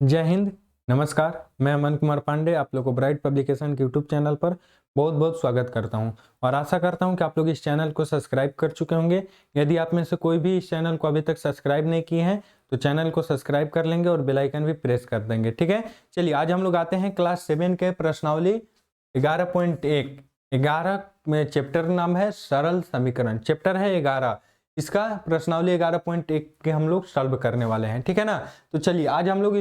जय हिंद। नमस्कार, मैं अमन कुमार पांडे आप लोगों को ब्राइट पब्लिकेशन के यूट्यूब चैनल पर बहुत बहुत स्वागत करता हूं और आशा करता हूं कि आप लोग इस चैनल को सब्सक्राइब कर चुके होंगे। यदि आप में से कोई भी इस चैनल को अभी तक सब्सक्राइब नहीं किए हैं तो चैनल को सब्सक्राइब कर लेंगे और बेल आइकन भी प्रेस कर देंगे। ठीक है, चलिए आज हम लोग आते हैं क्लास 7 के प्रश्नावली 11.1। 11 में चैप्टर नाम है सरल समीकरण, चैप्टर है 11। इसका प्रश्नावली 11.1 के हम लोग सॉल्व करने वाले हैं। ठीक है ना, तो चलिए आज हम लोग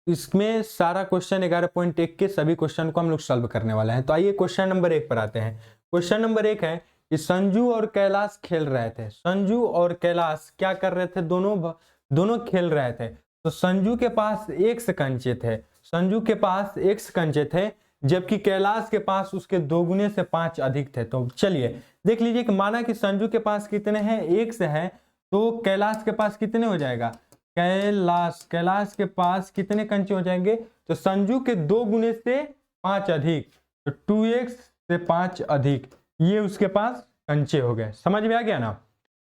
इसमें सारा क्वेश्चन 11.1 के सभी क्वेश्चन को हम लोग सॉल्व करने वाले हैं। तो आइए क्वेश्चन नंबर 1 पर आते हैं। क्वेश्चन नंबर 1 है कि संजू और कैलाश खेल रहे थे। संजू और कैलाश क्या कर रहे थे? दोनों खेल रहे थे। तो संजू के पास x कंचे थे, संजू के पास x कंचे थे, जबकि कैलाश के पास उसके दोगुने से 5 अधिक थे। तो चलिए देख लीजिए कि माना कि संजू के पास कितने हैं? x है, तो कैलाश के पास कितने हो जाएगा? कैलाश के पास कितने कंचे हो जाएंगे? तो संजू के 2 गुने से 5 अधिक, तो 2x से 5 अधिक, ये उसके पास कंचे हो गए। समझ में आ गया ना?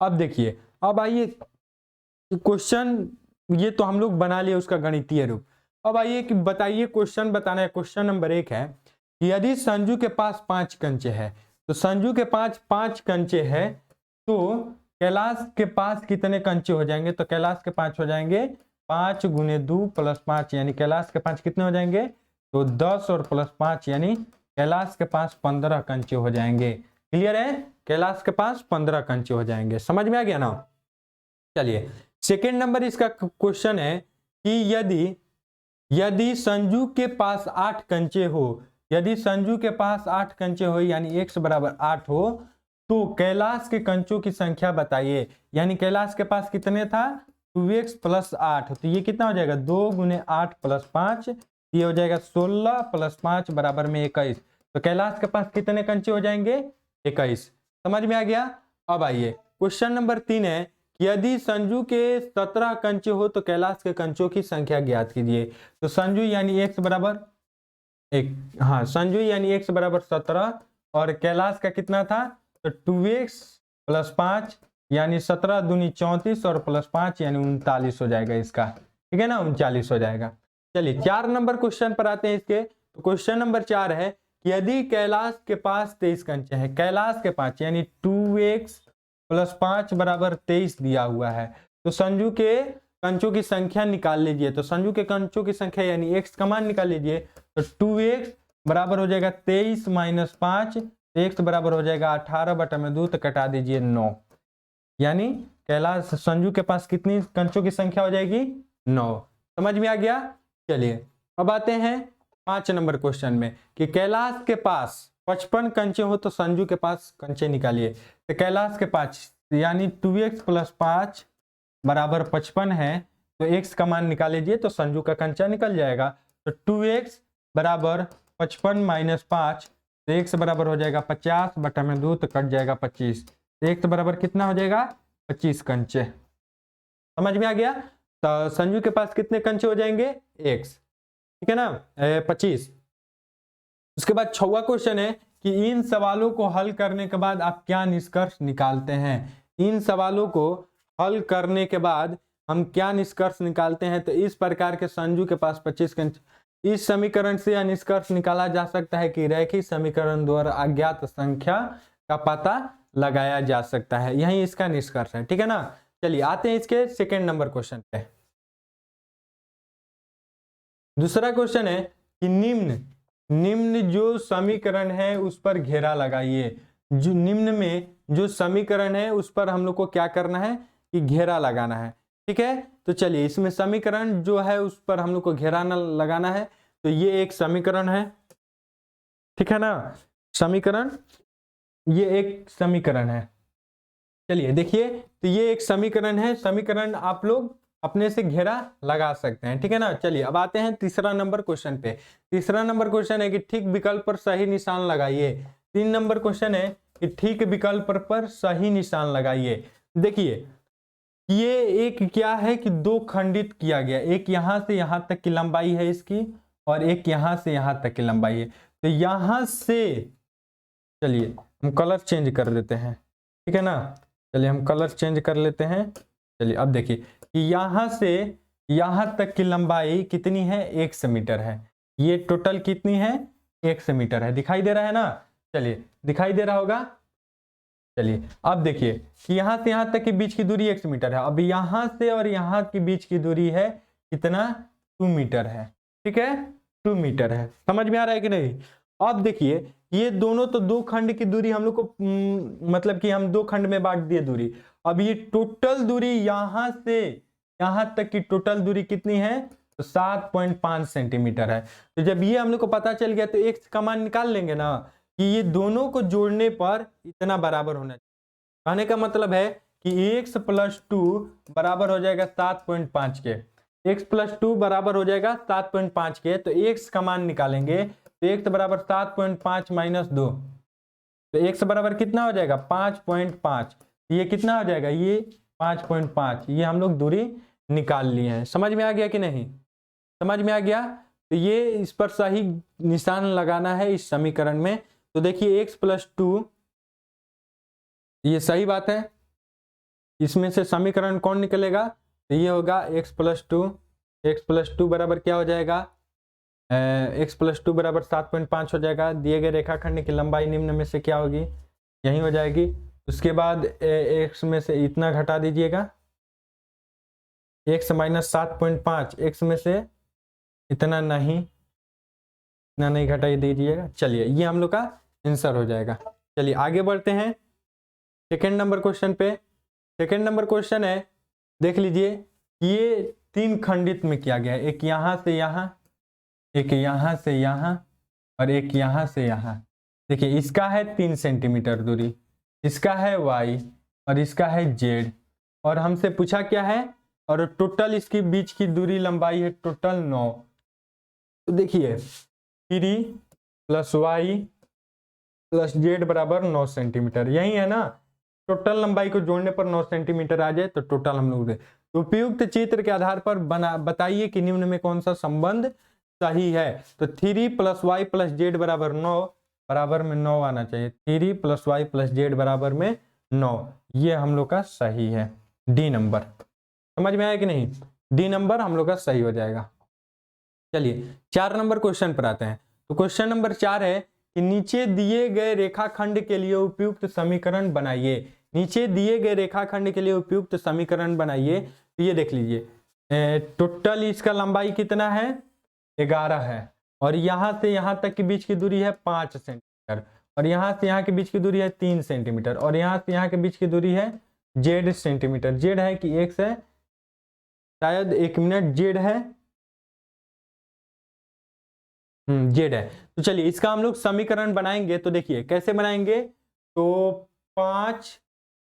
अब देखिए, अब आइए क्वेश्चन, ये तो हम लोग बना लिए उसका गणितीय रूप। अब आइए कि बताइए, क्वेश्चन बताना है। क्वेश्चन नंबर 1 है कि यदि संजू के पास 5 कंचे हैं, तो संजू के पास 5 कंचे हैं, तो कैलाश के पास कितने कंचे हो जाएंगे? तो कैलाश के 5 हो जाएंगे 5 गुने 2 प्लस 5, यानी कैलाश के 5 कितने हो जाएंगे? तो 10 और प्लस 5, यानी कैलाश के पास 15 कंचे हो जाएंगे। क्लियर है? कैलाश के पास 15 कंचे हो जाएंगे। समझ में आ गया ना? चलिए सेकेंड नंबर इसका क्वेश्चन है कि यदि संजू के पास 8 कंचे हो, यदि संजू के पास 8 कंचे हो यानी x बराबर 8 हो, तो कैलाश के कंचों की संख्या बताइए। यानी कैलाश के पास कितने था? 2x प्लस 8, तो ये कितना हो जाएगा? 2 गुने 8 प्लस 5, ये हो जाएगा 16 प्लस 5 बराबर में 21। तो कैलाश के पास कितने कंचे हो जाएंगे? 21। समझ में आ गया? अब आइए क्वेश्चन नंबर 3 है, यदि संजू के 17 कंचे हो तो कैलाश के कंचों की संख्या ज्ञात कीजिए। तो संजू यानी x बराबर संजू यानी x बराबर 17 और कैलाश का कितना था? तो 2x प्लस 5 यानी 17 दूनी 34 और प्लस 5 यानी 39 हो जाएगा इसका। ठीक है ना, 39 हो जाएगा। चलिए 4 नंबर क्वेश्चन पर आते हैं इसके। तो क्वेश्चन नंबर 4 है कि यदि कैलाश के पास 23 कंचे हैं, कैलाश के 5 यानी 2x प्लस 5 बराबर 23 दिया हुआ है, तो संजू के कंचों की संख्या निकाल लीजिए। तो संजू के कंचों की संख्या यानी x का मान निकाल लीजिए। तो 2x बराबर हो जाएगा 23 माइनस 5, x बराबर हो जाएगा 18 बटा में 2, तो कटा दीजिए 9। यानी कैलाश संजू के पास कितनी कंचों की संख्या हो जाएगी? 9। समझ में आ गया? चलिए अब आते हैं 5 नंबर क्वेश्चन में कि कैलाश के पास 55 कंचे हो तो संजू के पास कंचे निकालिए। तो कैलाश के पास यानी 2x प्लस 5 बराबर 55 है, तो x का मान निकाल लीजिए, तो संजू का कंचा निकल जाएगा। तो 2x बराबर 55 माइनस 5, तो x बराबर हो जाएगा 50 बटा में 2, तो कट जाएगा 25। तो x बराबर कितना हो जाएगा? 25 कंचे। समझ में आ गया? तो संजू के पास कितने कंचे हो जाएंगे? x। ठीक है ना, 25। उसके बाद 6वां क्वेश्चन है कि इन सवालों को हल करने के बाद आप क्या निष्कर्ष निकालते हैं? इन सवालों को हल करने के बाद हम क्या निष्कर्ष निकालते हैं? तो इस प्रकार के संजू के पास 25 कंचे। इस समीकरण से यह निष्कर्ष निकाला जा सकता है कि रैखिक समीकरण द्वारा अज्ञात संख्या का पता लगाया जा सकता है। यही इसका निष्कर्ष है। ठीक है ना? चलिए आते हैं इसके सेकेंड नंबर क्वेश्चन पे। दूसरा क्वेश्चन है कि निम्न जो समीकरण है उस पर घेरा लगाइए। जो निम्न में जो समीकरण है उस पर हम लोग को क्या करना है कि घेरा लगाना है। ठीक है, तो चलिए इसमें समीकरण जो है उस पर हम लोग को घेरा लगाना है। तो ये एक समीकरण है, ठीक है ना, समीकरण, ये एक समीकरण है। चलिए देखिए, तो ये एक समीकरण है, समीकरण आप लोग अपने से घेरा लगा सकते हैं। ठीक है ना? चलिए अब आते हैं तीसरा नंबर क्वेश्चन पे। तीसरा नंबर क्वेश्चन है कि ठीक विकल्प पर सही निशान लगाइए। 3 नंबर क्वेश्चन है कि ठीक विकल्प पर सही निशान लगाइए। देखिए ये एक क्या है कि 2 खंडित किया गया, एक यहां से यहां तक की लंबाई है इसकी और एक यहां से यहां तक की लंबाई है। तो यहां से, चलिए हम कलर चेंज कर लेते हैं। ठीक है ना, चलिए हम कलर चेंज कर लेते हैं। चलिए अब देखिए कि यहां से यहां तक की लंबाई कितनी है, 100 मीटर है। ये टोटल कितनी है, 100 मीटर है। दिखाई दे रहा है ना, चलिए दिखाई दे रहा होगा। चलिए अब देखिए कि यहां से यहां तक के बीच की दूरी 100 मीटर है। अब यहां से और यहां के बीच की दूरी है कितना, 2 मीटर है। ठीक है, 2 मीटर है। समझ में आ रहा है कि नहीं। अब देखिए ये दोनों तो दो खंड की दूरी हम लोग को मतलब कि हम दो खंड में बांट दिए दूरी। अब ये टोटल दूरी यहां से यहां तक की टोटल दूरी कितनी है, तो 7.5 सेंटीमीटर है। तो जब ये हम लोग को पता चल गया तो एक का मान निकाल लेंगे ना कि ये दोनों को जोड़ने पर इतना बराबर होना चाहिए। कहने का मतलब है कि x + 2 बराबर हो जाएगा 7.5 के। x + 2 बराबर हो जाएगा 7.5 के। तो x का मान निकालेंगे तो x बराबर 7.5 - 2, तो x बराबर कितना हो जाएगा, 5.5। ये कितना हो जाएगा, ये 5.5। ये हम लोग दूरी निकाल लिए हैं। समझ में आ गया कि नहीं, समझ में आ गया। तो ये इस पर सही निशान लगाना है इस समीकरण में। तो देखिए x + 2, ये सही बात है। इसमें से समीकरण कौन निकलेगा, तो ये होगा x + 2। x + 2 बराबर क्या हो जाएगा, x + 2 बराबर 7.5 हो जाएगा। दिए गए रेखाखंड की लंबाई निम्न में से क्या होगी, यही हो जाएगी। उसके बाद x में से इतना घटा दीजिएगा, x - 7.5, x में से इतना नहीं घटाई दीजिएगा। चलिए ये हम लोग का आंसर हो जाएगा। चलिए आगे बढ़ते हैं सेकेंड नंबर क्वेश्चन पे। सेकेंड नंबर क्वेश्चन है, देख लीजिए ये 3 खंडित में किया गया है। एक यहां से यहां, एक यहां से यहां और एक यहां से यहां। देखिए इसका है 3 सेंटीमीटर दूरी, इसका है y और इसका है z। और हमसे पूछा क्या है, और टोटल इसके बीच की दूरी लंबाई है टोटल 9। तो देखिए 3 + y + z बराबर 9 सेंटीमीटर, यही है ना। टोटल लंबाई को जोड़ने पर 9 सेंटीमीटर आ जाए तो टोटल हम लोग दे। तो उपयुक्त चित्र के आधार पर बताइए कि निम्न में कौन सा संबंध सही है। तो 3 + y + z बराबर 9, बराबर में 9 आना चाहिए। 3 + y + z बराबर में 9, ये हम लोग का सही है। डी नंबर, समझ में आया कि नहीं, डी नंबर हम लोग का सही हो जाएगा। चलिए 4 नंबर क्वेश्चन पर आते हैं। तो क्वेश्चन नंबर 4 है कि नीचे दिए गए रेखाखंड के लिए उपयुक्त समीकरण बनाइए। नीचे दिए गए रेखाखंड के लिए उपयुक्त समीकरण बनाइए। तो ये देख लीजिए टोटल इसका लंबाई कितना है, 11 है। और यहां से यहां तक के बीच की दूरी है 5 सेंटीमीटर, और यहां से यहां के बीच की दूरी है 3 सेंटीमीटर, और यहां से यहां के बीच की दूरी है z सेंटीमीटर। z है कि x है, शायद 1 मिनट, z है, जेड है। तो चलिए इसका हम लोग समीकरण बनाएंगे। तो देखिए कैसे बनाएंगे, तो 5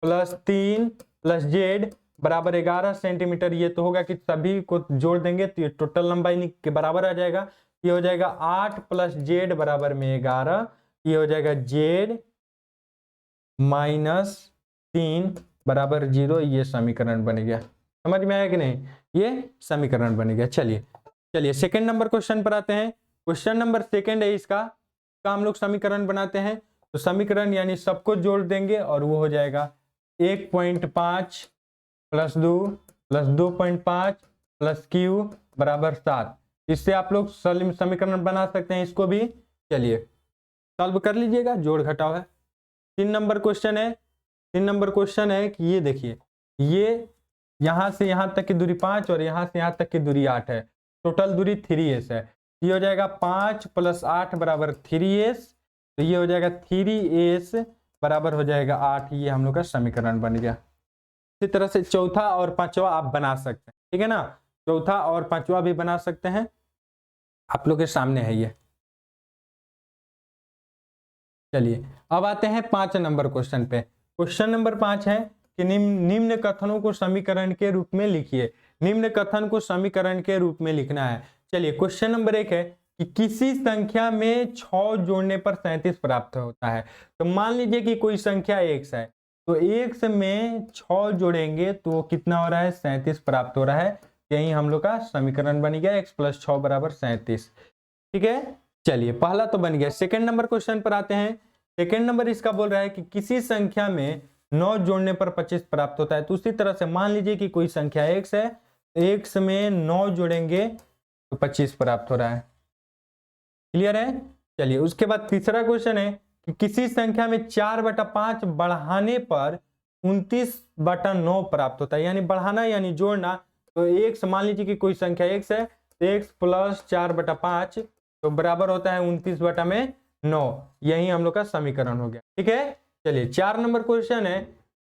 + 3 + z बराबर 11 सेंटीमीटर। ये तो होगा कि सभी को जोड़ देंगे तो ये टोटल लंबाई के बराबर आ जाएगा। ये हो जाएगा 8 + z बराबर में 11। ये हो जाएगा z - 3 बराबर 0। ये समीकरण बन गया। समझ में आया कि नहीं, ये समीकरण बन गया। चलिए सेकेंड नंबर क्वेश्चन पर आते हैं। क्वेश्चन नंबर सेकंड है इसका हम लोग समीकरण बनाते हैं। तो समीकरण यानी सबको जोड़ देंगे और वो हो जाएगा 1.5 + 2 + 2.5 + q बराबर 7। इससे आप लोग समीकरण बना सकते हैं इसको भी। चलिए सॉल्व कर लीजिएगा, जोड़ घटाव है। 3 नंबर क्वेश्चन है। 3 नंबर क्वेश्चन है कि ये देखिए ये यहां से यहां तक की दूरी 5 और यहां से यहां तक की दूरी 8 है। टोटल दूरी 3s है। ये हो जाएगा 5 + 8 बराबर 3s। तो ये हो जाएगा 3s बराबर हो जाएगा 8। ये हम लोग का समीकरण बन गया। इसी तरह से चौथा और पांचवा आप बना सकते हैं, ठीक है ना। चौथा और पांचवा भी बना सकते हैं, आप लोग के सामने है ये। चलिए अब आते हैं 5 नंबर क्वेश्चन पे। क्वेश्चन नंबर 5 है कि निम्न कथनों को समीकरण के रूप में लिखिए। निम्न कथन को समीकरण के रूप में लिखना है। चलिए क्वेश्चन नंबर 1 है कि किसी संख्या में 6 जोड़ने पर 37 प्राप्त होता है। तो मान लीजिए कि कोई संख्या x है, तो x में 6 जोड़ेंगे तो कितना हो रहा है, 37 प्राप्त हो रहा है। यही हम लोग का समीकरण बन गया, x + 6 बराबर 37। ठीक है, चलिए पहला तो बन गया। सेकेंड नंबर क्वेश्चन पर आते हैं। सेकेंड नंबर इसका बोल रहा है कि किसी संख्या में 9 जोड़ने पर 25 प्राप्त होता है। तो उसी तरह से मान लीजिए कि कोई संख्या x है, x में 9 जोड़ेंगे तो 25 प्राप्त हो रहा है। क्लियर है? चलिए उसके बाद तीसरा क्वेश्चन है कि किसी संख्या में 4/5 बढ़ाने पर 29/9 प्राप्त होता है। यानी बढ़ाना यानी जोड़ना। तो x मान लीजिए कि कोई संख्या x है तो x प्लस 4/5 तो बराबर होता है 29/9। यही हम लोग का समीकरण हो गया। ठीक है, चलिए 4 नंबर क्वेश्चन है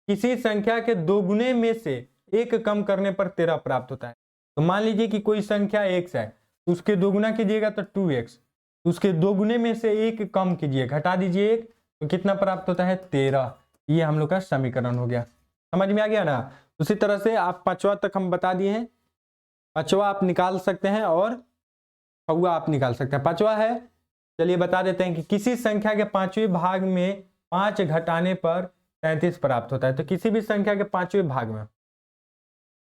किसी संख्या के दोगुने में से एक कम करने पर 13 प्राप्त होता है। तो मान लीजिए कि कोई संख्या x है तो उसके दोगुना कीजिएगा तो 2x, उसके दोगुने में से एक कम कीजिए, घटा दीजिए एक, तो कितना प्राप्त होता है 13। ये हम लोग का समीकरण हो गया। समझ में आ गया ना? उसी तरह से आप 5वां तक हम बता दिए हैं। 5वां आप निकाल सकते हैं और 6वां आप निकाल सकते हैं। 5वां है, चलिए बता देते हैं कि किसी संख्या के 5वें भाग में 5 घटाने पर 33 प्राप्त होता है। तो किसी भी संख्या के 5वें भाग में,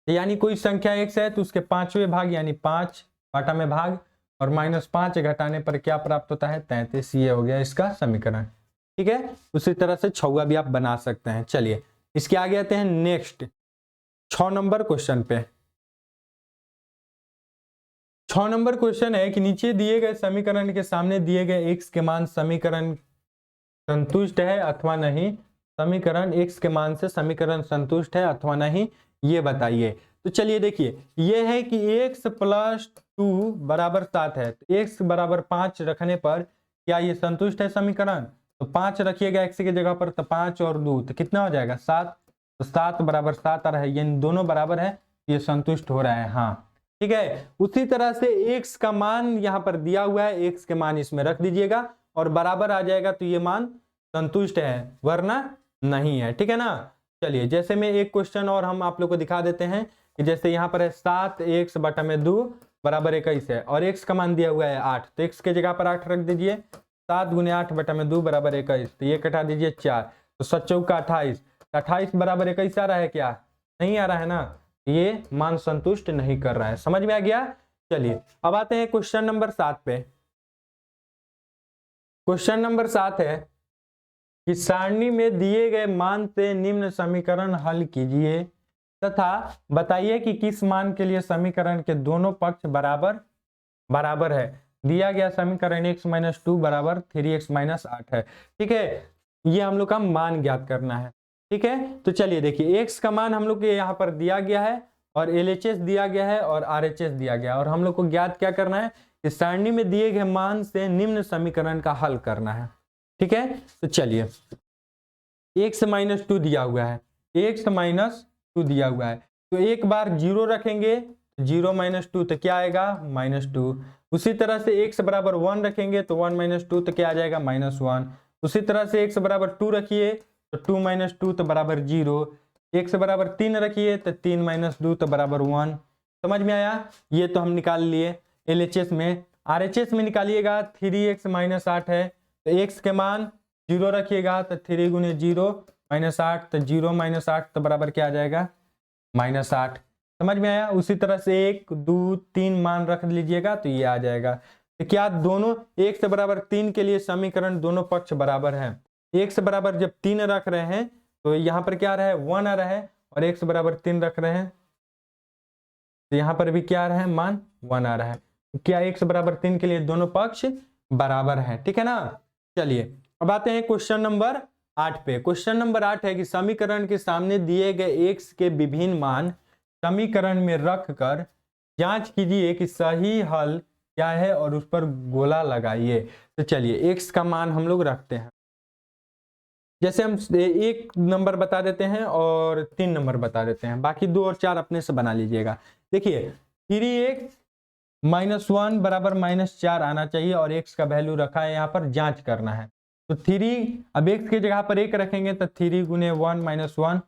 यानी कोई संख्या x है तो उसके 5वें भाग यानी 5 बटा में भाग और -5 घटाने पर क्या प्राप्त होता है 33। ये हो गया इसका समीकरण। ठीक है, उसी तरह से 6वां भी आप बना सकते हैं। चलिए इसके आगे आते हैं नेक्स्ट 6 नंबर क्वेश्चन पे। 6 नंबर क्वेश्चन है कि नीचे दिए गए समीकरण के सामने दिए गए x के मान समीकरण संतुष्ट है अथवा नहीं। समीकरण x के मान से समीकरण संतुष्ट है अथवा नहीं, ये बताइए। तो चलिए देखिए, ये है कि x प्लस 2 बराबर 7 है। तो x बराबर 5 रखने पर क्या ये संतुष्ट है समीकरण? तो 5 रखिएगा x की जगह पर, तो 5 और 2 तो कितना हो जाएगा 7। तो 7 बराबर 7 आ रहा है, ये दोनों बराबर है, ये संतुष्ट हो रहा है। हाँ ठीक है, उसी तरह से x का मान यहाँ पर दिया हुआ है, x के मान इसमें रख दीजिएगा और बराबर आ जाएगा तो ये मान संतुष्ट है, वरना नहीं है। ठीक है ना? चलिए जैसे में एक क्वेश्चन और हम आप लोग को दिखा देते हैं कि जैसे यहाँ पर है 7x बटा में 2 बराबर 21 है और x का मान दिया हुआ है 8। तो x के जगह पर 8 रख दीजिए। 7 गुने 8 बटा में 2 बराबर 21, तो ये कटा दीजिए 4, तो 7 चौका 28। 28 बराबर 21 आ रहा है क्या? नहीं आ रहा है ना, ये मान संतुष्ट नहीं कर रहा है। समझ में आ गया? चलिए अब आते हैं क्वेश्चन नंबर 7 पे। क्वेश्चन नंबर 7 है कि सारणी में दिए गए मान से निम्न समीकरण हल कीजिए तथा बताइए कि किस मान के लिए समीकरण के दोनों पक्ष बराबर है। दिया गया समीकरण x - 2 बराबर 3x - 8 है। ठीक है, ये हम लोग का मान ज्ञात करना है। ठीक है, तो चलिए देखिए x का मान हम लोग के यहाँ पर दिया गया है और LHS दिया गया है और RHS दिया गया है और हम लोग को ज्ञात क्या करना है कि सारणी में दिए गए मान से निम्न समीकरण का हल करना है। ठीक है, तो चलिए x - 2 दिया हुआ है, x - 2 दिया हुआ है, तो एक बार 0 रखेंगे, 0 - 2 तो क्या आएगा -2। उसी तरह से x बराबर 1 रखेंगे तो 1 - 2 तो क्या आ जाएगा -1। उसी तरह से x बराबर 2 रखिए तो 2 - 2 तो बराबर 0। x बराबर 3 रखिए तो 3 - 2 तो बराबर 1। समझ में आया? ये तो हम निकाल लिए LHS में। RHS में निकालिएगा 3x - 8 है, तो x के मान 0 रखिएगा तो 3 गुने 0 -8, तो 0 - 8 तो बराबर क्या आ जाएगा -8। समझ में आया? उसी तरह से 1 2 3 मान रख लीजिएगा तो ये आ जाएगा। तो क्या दोनों x बराबर 3 के लिए समीकरण दोनों पक्ष बराबर है। x बराबर जब 3 रख रहे हैं तो यहाँ पर क्या आ रहा है 1 आ रहा है और x बराबर 3 रख रहे हैं तो यहाँ पर भी क्या आ रहा है मान 1 आ रहा है। तो क्या x बराबर 3 के लिए दोनों पक्ष बराबर है। ठीक है ना? चलिए अब आते हैं क्वेश्चन नंबर 8 पे। क्वेश्चन नंबर 8 है कि समीकरण के सामने दिए गए x के विभिन्न मान समीकरण में रखकर जांच कीजिए कि सही हल क्या है और उस पर गोला लगाइए। तो चलिए x का मान हम लोग रखते हैं, जैसे हम 1 नंबर बता देते हैं और 3 नंबर बता देते हैं, बाकी 2 और 4 अपने से बना लीजिएगा। देखिए 3x - 1 बराबर -4 आना चाहिए और x का वैल्यू रखा है, यहाँ पर जांच करना है। तो 3 अब x की जगह पर 1 रखेंगे तो 3 गुने 1 - 1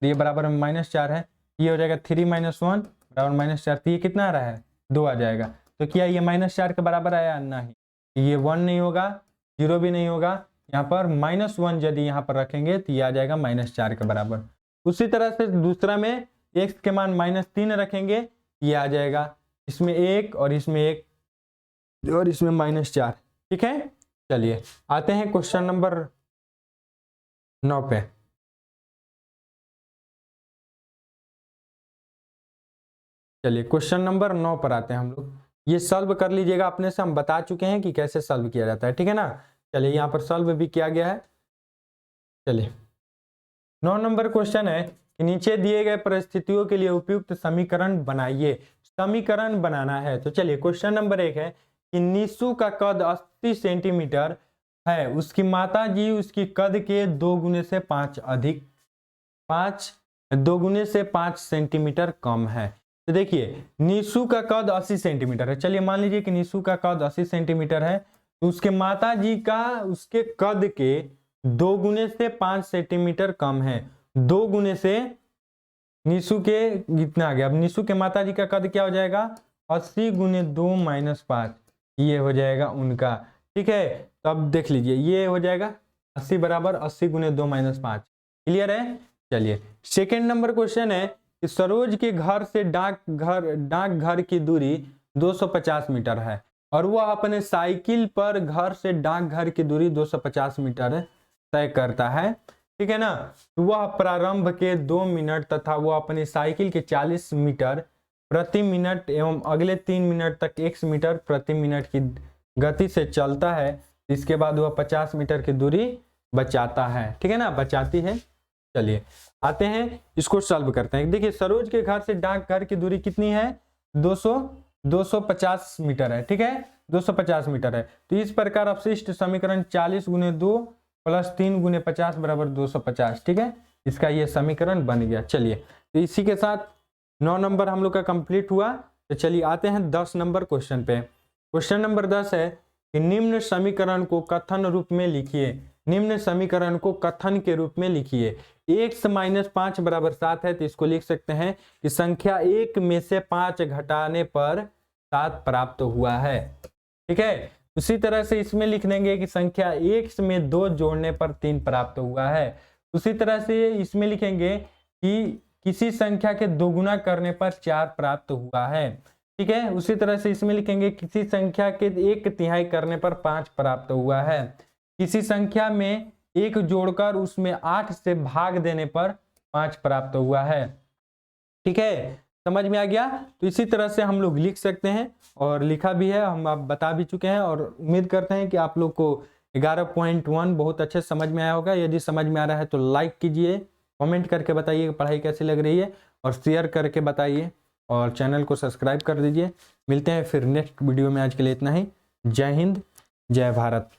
ये बराबर -4 है। ये हो जाएगा 3 - 1 बराबर -4, तो ये कितना आ रहा है 2 आ जाएगा। तो क्या ये -4 के बराबर आया? नहीं, ये 1 नहीं होगा, 0 भी नहीं होगा। यहाँ पर -1 यदि यहाँ पर रखेंगे तो ये आ जाएगा -4 के बराबर। उसी तरह से दूसरा में x के मान -3 रखेंगे, ये आ जाएगा, इसमें 1 और इसमें 1 और इसमें -4। ठीक है, चलिए आते हैं क्वेश्चन नंबर 9 पे। चलिए क्वेश्चन नंबर 9 पर आते हैं हम लोग। ये सॉल्व कर लीजिएगा अपने से, हम बता चुके हैं कि कैसे सॉल्व किया जाता है, ठीक है ना। चलिए यहाँ पर सॉल्व भी किया गया है। चलिए 9 नंबर क्वेश्चन है कि नीचे दिए गए परिस्थितियों के लिए उपयुक्त समीकरण बनाइए। समीकरण बनाना है तो चलिए क्वेश्चन नंबर 1 है कि निशु का कद 80 सेंटीमीटर है, उसकी माता जी उसकी कद के 2 गुने से 5 अधिक 2 गुने से 5 सेंटीमीटर कम है। तो देखिए निशु का कद 80 सेंटीमीटर है। चलिए मान लीजिए कि निशु का कद 80 सेंटीमीटर है, तो उसके माता जी का उसके कद के 2 गुने से 5 सेंटीमीटर कम है। 2 गुने से निशु के कितना आ गया, अब निशु के माता जी का कद क्या हो जाएगा, 80 गुने 2 माइनस 5, ये हो जाएगा उनका, ठीक है। तो अब देख लीजिए ये हो जाएगा 80 बराबर 80 गुने 2 माइनस 5, क्लियर है। चलिए सेकेंड नंबर क्वेश्चन है कि सरोज के घर से डाकघर की दूरी 250 मीटर है और वह अपने साइकिल पर घर से डाकघर की दूरी 250 मीटर तय करता है, ठीक है ना। तो वह प्रारंभ के 2 मिनट तथा वह अपनी साइकिल के 40 मीटर प्रति मिनट एवं अगले 3 मिनट तक 1 मीटर प्रति मिनट की गति से चलता है। इसके बाद वह 50 मीटर की दूरी बचाता है, ठीक है ना, बचाती है। चलिए आते हैं इसको सॉल्व करते हैं। देखिए सरोज के घर से डाकघर की दूरी कितनी है, 250 मीटर है, ठीक है, 250 मीटर है। तो इस प्रकार अपशिष्ट समीकरण 40 गुने 2 प्लस 3 गुने 50 बराबर 250, ठीक है, इसका ये समीकरण बन गया। चलिए तो इसी के साथ 9 नंबर हम लोग का कंप्लीट हुआ। तो चलिए आते हैं 10 नंबर क्वेश्चन पे। क्वेश्चन नंबर 10 है कि निम्न समीकरण को कथन रूप में लिखिए। निम्न समीकरण को कथन के रूप में लिखिए। x माइनस 5 बराबर 7 है, तो इसको लिख सकते हैं कि संख्या 1 में से 5 घटाने पर 7 प्राप्त हुआ है, ठीक है। उसी तरह से इसमें लिख देंगे कि संख्या 1 में 2 जोड़ने पर 3 प्राप्त हुआ है। उसी तरह से इसमें लिखेंगे कि किसी संख्या के दोगुना करने पर 4 प्राप्त हुआ है, ठीक है। उसी तरह से इसमें लिखेंगे किसी संख्या के 1/3 करने पर 5 प्राप्त हुआ है। किसी संख्या में 1 जोड़कर उसमें 8 से भाग देने पर 5 प्राप्त हुआ है, ठीक है, समझ में आ गया। तो इसी तरह से हम लोग लिख सकते हैं और लिखा भी है, हम आप बता भी चुके हैं और उम्मीद करते हैं कि आप लोग को 11.1 बहुत अच्छे समझ में आया होगा। यदि समझ में आ रहा है तो लाइक कीजिए, कमेंट करके बताइए पढ़ाई कैसी लग रही है और शेयर करके बताइए और चैनल को सब्सक्राइब कर दीजिए। मिलते हैं फिर नेक्स्ट वीडियो में, आज के लिए इतना ही। जय हिंद, जय भारत।